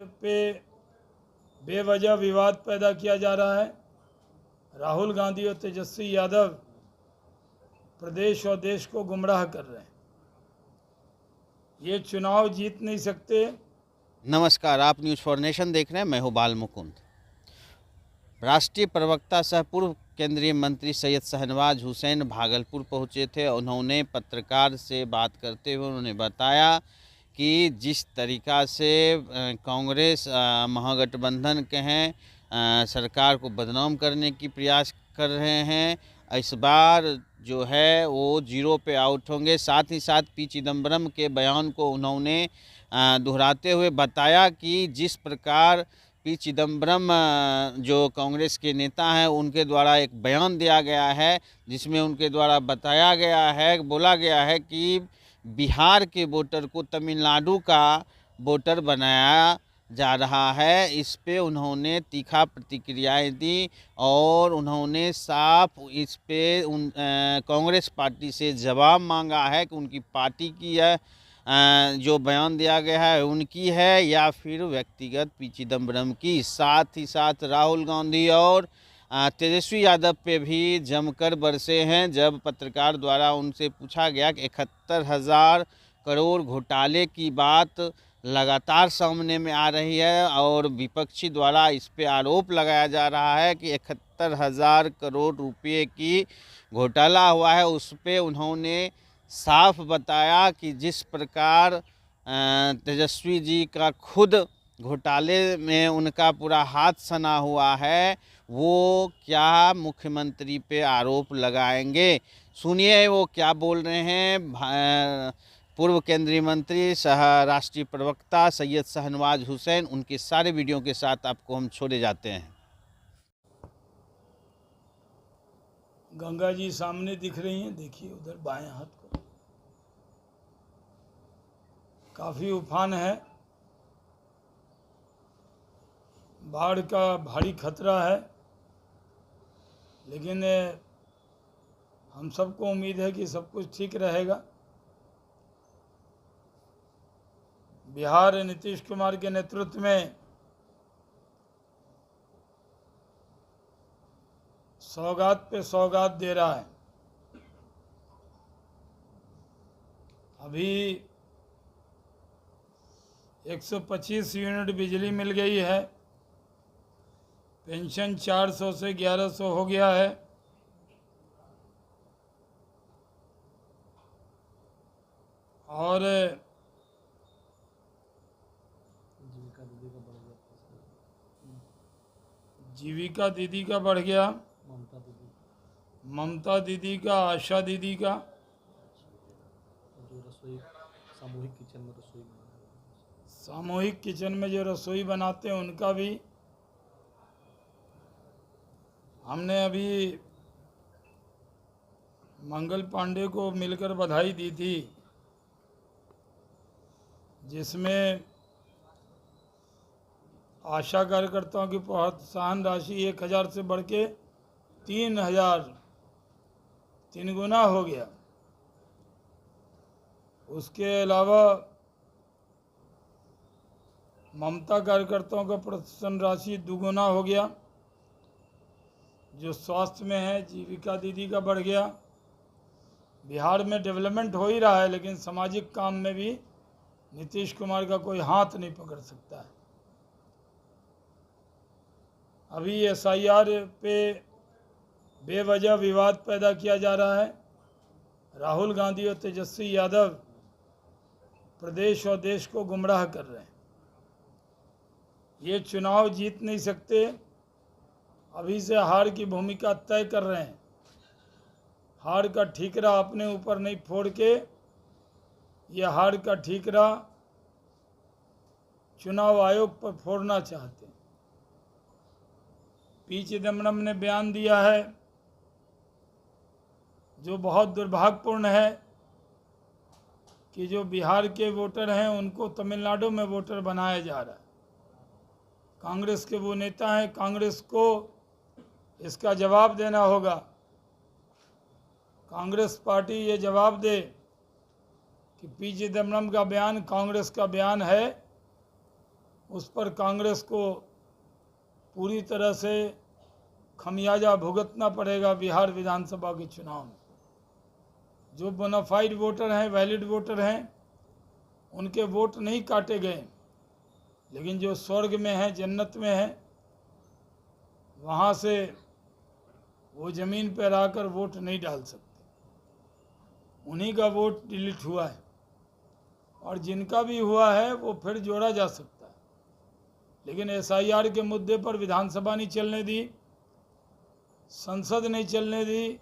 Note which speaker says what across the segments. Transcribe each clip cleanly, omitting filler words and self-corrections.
Speaker 1: पे बेवजह विवाद पैदा किया जा रहा है। राहुल गांधी और तेजस्वी यादव प्रदेश और देश को गुमराह कर रहे हैं। ये चुनाव जीत नहीं सकते।
Speaker 2: नमस्कार, आप न्यूज़ फॉर नेशन देख रहे हैं। मैं हूं बाल मुकुंद। राष्ट्रीय प्रवक्ता सह पूर्व केंद्रीय मंत्री सैयद शाहनवाज हुसैन भागलपुर पहुंचे थे। उन्होंने पत्रकार से बात करते हुए उन्होंने बताया कि जिस तरीक़ा से कांग्रेस महागठबंधन के हैं सरकार को बदनाम करने की प्रयास कर रहे हैं, इस बार जो है वो जीरो पे आउट होंगे। साथ ही साथ पी चिदम्बरम के बयान को उन्होंने दोहराते हुए बताया कि जिस प्रकार पी चिदम्बरम जो कांग्रेस के नेता हैं उनके द्वारा एक बयान दिया गया है, जिसमें उनके द्वारा बताया गया है, बोला गया है कि बिहार के वोटर को तमिलनाडु का वोटर बनाया जा रहा है। इस पे उन्होंने तीखा प्रतिक्रियाएं दी और उन्होंने साफ इस पे कांग्रेस पार्टी से जवाब मांगा है कि उनकी पार्टी की यह जो बयान दिया गया है उनकी है या फिर व्यक्तिगत पी चिदम्बरम की। साथ ही साथ राहुल गांधी और तेजस्वी यादव पे भी जमकर बरसे हैं। जब पत्रकार द्वारा उनसे पूछा गया कि 71,000 करोड़ घोटाले की बात लगातार सामने में आ रही है और विपक्षी द्वारा इस पे आरोप लगाया जा रहा है कि 71,000 करोड़ रुपए की घोटाला हुआ है, उस पे उन्होंने साफ बताया कि जिस प्रकार तेजस्वी जी का खुद घोटाले में उनका पूरा हाथ सना हुआ है, वो क्या मुख्यमंत्री पे आरोप लगाएंगे। सुनिए वो क्या बोल रहे हैं। पूर्व केंद्रीय मंत्री सह राष्ट्रीय प्रवक्ता सैयद शाहनवाज हुसैन, उनके सारे वीडियो के साथ आपको हम छोड़े जाते हैं।
Speaker 1: गंगा जी सामने दिख रही हैं, देखिए उधर बाएं हाथ को काफ़ी उफान है, बाढ़ का भारी खतरा है, लेकिन हम सबको उम्मीद है कि सब कुछ ठीक रहेगा। बिहार नीतीश कुमार के नेतृत्व में सौगात पे सौगात दे रहा है। अभी 125 यूनिट बिजली मिल गई है, पेंशन 400 से 1100 हो गया है, और जीविका दीदी का बढ़ गया, ममता दीदी का, आशा दीदी का, सामूहिक किचन में जो रसोई बनाते हैं उनका भी। हमने अभी मंगल पांडे को मिलकर बधाई दी थी, जिसमें आशा कार्यकर्ताओं की प्रोत्साहन राशि 1,000 से बढ़ के 3,000 3 गुना हो गया। उसके अलावा ममता कार्यकर्ताओं का प्रोत्साहन राशि 2 गुना हो गया। जो स्वास्थ्य में है, जीविका दीदी का बढ़ गया। बिहार में डेवलपमेंट हो ही रहा है, लेकिन सामाजिक काम में भी नीतीश कुमार का कोई हाथ नहीं पकड़ सकता है। अभी SIR पे बेवजह विवाद पैदा किया जा रहा है। राहुल गांधी और तेजस्वी यादव प्रदेश और देश को गुमराह कर रहे हैं। ये चुनाव जीत नहीं सकते। अभी से हार की भूमिका तय कर रहे हैं। हार का ठीकरा अपने ऊपर नहीं फोड़ के ये हार का ठीकरा चुनाव आयोग पर फोड़ना चाहते हैं। पी चिदम्बरम ने बयान दिया है जो बहुत दुर्भाग्यपूर्ण है कि जो बिहार के वोटर हैं उनको तमिलनाडु में वोटर बनाया जा रहा है। कांग्रेस के वो नेता हैं, कांग्रेस को इसका जवाब देना होगा। कांग्रेस पार्टी ये जवाब दे कि पी चिदम्बरम का बयान कांग्रेस का बयान है उस पर कांग्रेस को पूरी तरह से खमियाजा भुगतना पड़ेगा बिहार विधानसभा के चुनाव में। जो बोनाफाइड वोटर हैं, वैलिड वोटर हैं, उनके वोट नहीं काटे गए, लेकिन जो स्वर्ग में हैं, जन्नत में हैं, वहाँ से वो ज़मीन पर आकर वोट नहीं डाल सकते, उन्हीं का वोट डिलीट हुआ है। और जिनका भी हुआ है वो फिर जोड़ा जा सकता है, लेकिन एसआईआर के मुद्दे पर विधानसभा नहीं चलने दी, संसद नहीं चलने दी।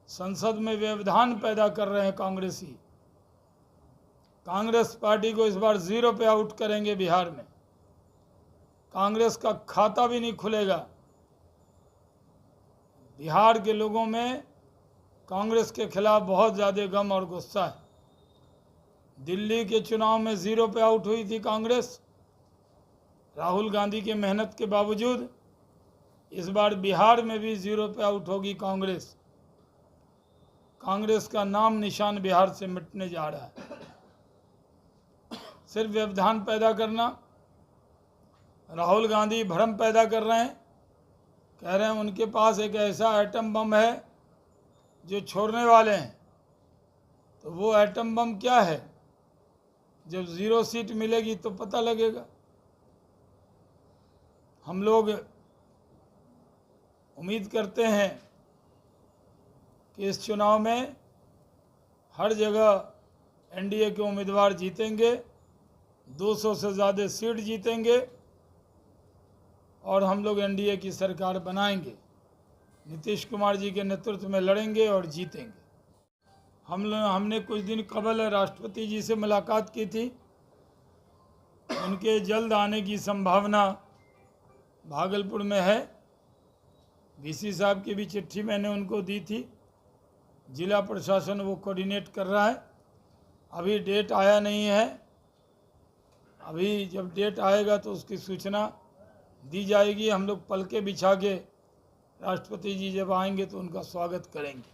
Speaker 1: संसद में व्यवधान पैदा कर रहे हैं कांग्रेसी। कांग्रेस पार्टी को इस बार 0 पे आउट करेंगे बिहार में। कांग्रेस का खाता भी नहीं खुलेगा। बिहार के लोगों में कांग्रेस के खिलाफ बहुत ज़्यादा गम और गुस्सा है। दिल्ली के चुनाव में 0 पे आउट हुई थी कांग्रेस, राहुल गांधी की मेहनत के बावजूद। इस बार बिहार में भी 0 पे आउट होगी कांग्रेस। कांग्रेस का नाम निशान बिहार से मिटने जा रहा है। सिर्फ व्यवधान पैदा करना, राहुल गांधी भ्रम पैदा कर रहे हैं, कह रहे हैं उनके पास एक ऐसा एटम बम है जो छोड़ने वाले हैं। तो वो एटम बम क्या है? जब 0 सीट मिलेगी तो पता लगेगा। हम लोग उम्मीद करते हैं कि इस चुनाव में हर जगह एनडीए के उम्मीदवार जीतेंगे, 200 से ज़्यादा सीट जीतेंगे और हम लोग एनडीए की सरकार बनाएंगे। नीतीश कुमार जी के नेतृत्व में लड़ेंगे और जीतेंगे। हमने कुछ दिन कबल राष्ट्रपति जी से मुलाकात की थी। उनके जल्द आने की संभावना भागलपुर में है। वीसी साहब की भी चिट्ठी मैंने उनको दी थी। जिला प्रशासन वो कोऑर्डिनेट कर रहा है। अभी डेट आया नहीं है। अभी जब डेट आएगा तो उसकी सूचना दी जाएगी। हम लोग पलके बिछा के राष्ट्रपति जी जब आएंगे तो उनका स्वागत करेंगे,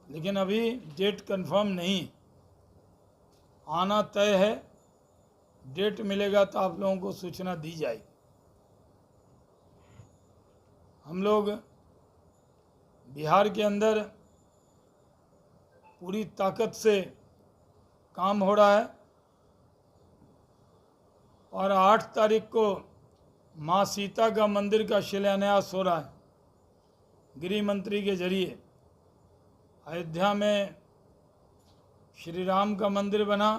Speaker 1: लेकिन अभी डेट कंफर्म नहीं, आना तय है। डेट मिलेगा तो आप लोगों को सूचना दी जाएगी। हम लोग बिहार के अंदर पूरी ताकत से काम हो रहा है और 8 तारीख को माँ सीता का मंदिर का शिलान्यास हो रहा है गृह मंत्री के जरिए। अयोध्या में श्री राम का मंदिर बना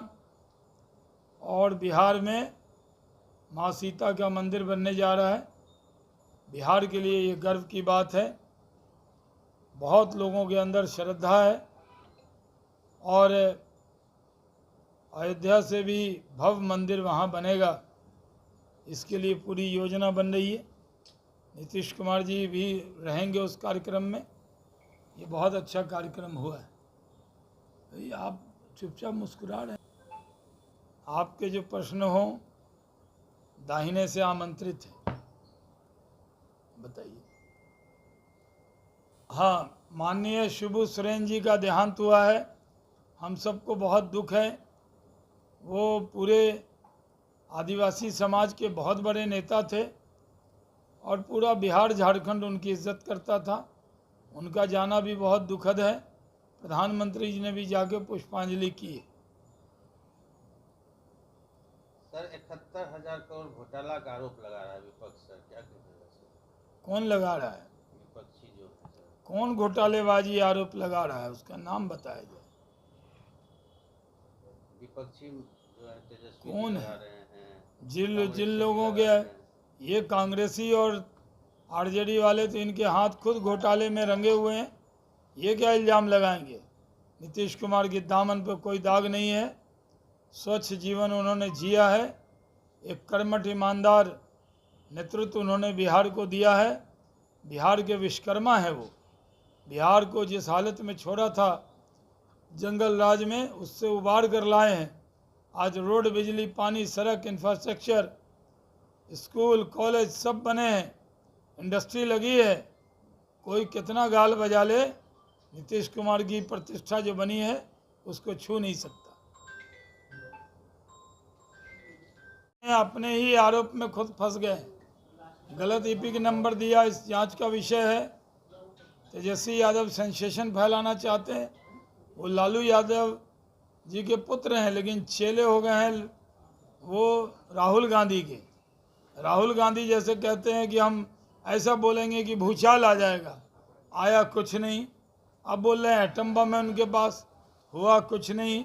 Speaker 1: और बिहार में माँ सीता का मंदिर बनने जा रहा है। बिहार के लिए ये गर्व की बात है। बहुत लोगों के अंदर श्रद्धा है और अयोध्या से भी भव्य मंदिर वहाँ बनेगा, इसके लिए पूरी योजना बन रही है। नीतीश कुमार जी भी रहेंगे उस कार्यक्रम में। ये बहुत अच्छा कार्यक्रम हुआ है। तो आप चुपचाप मुस्कुरा रहे हैं। आपके जो प्रश्न हो दाहिने से आमंत्रित है, बताइए। हाँ, माननीय शिबू सोरेन जी का देहांत हुआ है। हम सबको बहुत दुख है। वो पूरे आदिवासी समाज के बहुत बड़े नेता थे और पूरा बिहार झारखंड उनकी इज्जत करता था। उनका जाना भी बहुत दुखद है। प्रधानमंत्री जी ने भी जाके पुष्पांजलि की है।
Speaker 2: सर 71,000 करोड़ घोटाला का आरोप लगा रहा है विपक्ष सर, क्या कहेंगे?
Speaker 1: कौन लगा रहा है?
Speaker 2: विपक्षी जो है सर।
Speaker 1: कौन घोटालेबाजी आरोप लगा रहा है, उसका नाम बताया जाए।
Speaker 2: विपक्षी जो है तेजस्वी
Speaker 1: कौन
Speaker 2: लगा
Speaker 1: है?
Speaker 2: रहे हैं।
Speaker 1: जिन लोगों के, ये कांग्रेसी और आरजेडी वाले तो इनके हाथ खुद घोटाले में रंगे हुए हैं। ये क्या इल्ज़ाम लगाएंगे? नीतीश कुमार के दामन पर कोई दाग नहीं है। स्वच्छ जीवन उन्होंने जिया है। एक कर्मठ ईमानदार नेतृत्व उन्होंने बिहार को दिया है। बिहार के विश्वकर्मा है वो। बिहार को जिस हालत में छोड़ा था जंगल राज में, उससे उबार कर लाए हैं। आज रोड, बिजली, पानी, सड़क, इंफ्रास्ट्रक्चर, स्कूल, कॉलेज सब बने हैं, इंडस्ट्री लगी है। कोई कितना गाल बजा ले, नीतीश कुमार की प्रतिष्ठा जो बनी है उसको छू नहीं सकता। अपने ही आरोप में खुद फंस गए। गलत ईपी नंबर दिया, इस जांच का विषय है। तेजस्वी यादव सेंसेशन फैलाना चाहते हैं। वो लालू यादव जी के पुत्र हैं, लेकिन चेले हो गए हैं वो राहुल गांधी के। राहुल गांधी जैसे कहते हैं कि हम ऐसा बोलेंगे कि भूचाल आ जाएगा, आया कुछ नहीं। अब बोल रहे हैं एटम बम है उनके पास, हुआ कुछ नहीं।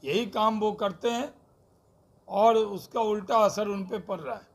Speaker 1: यही काम वो करते हैं और उसका उल्टा असर उन पे पड़ रहा है।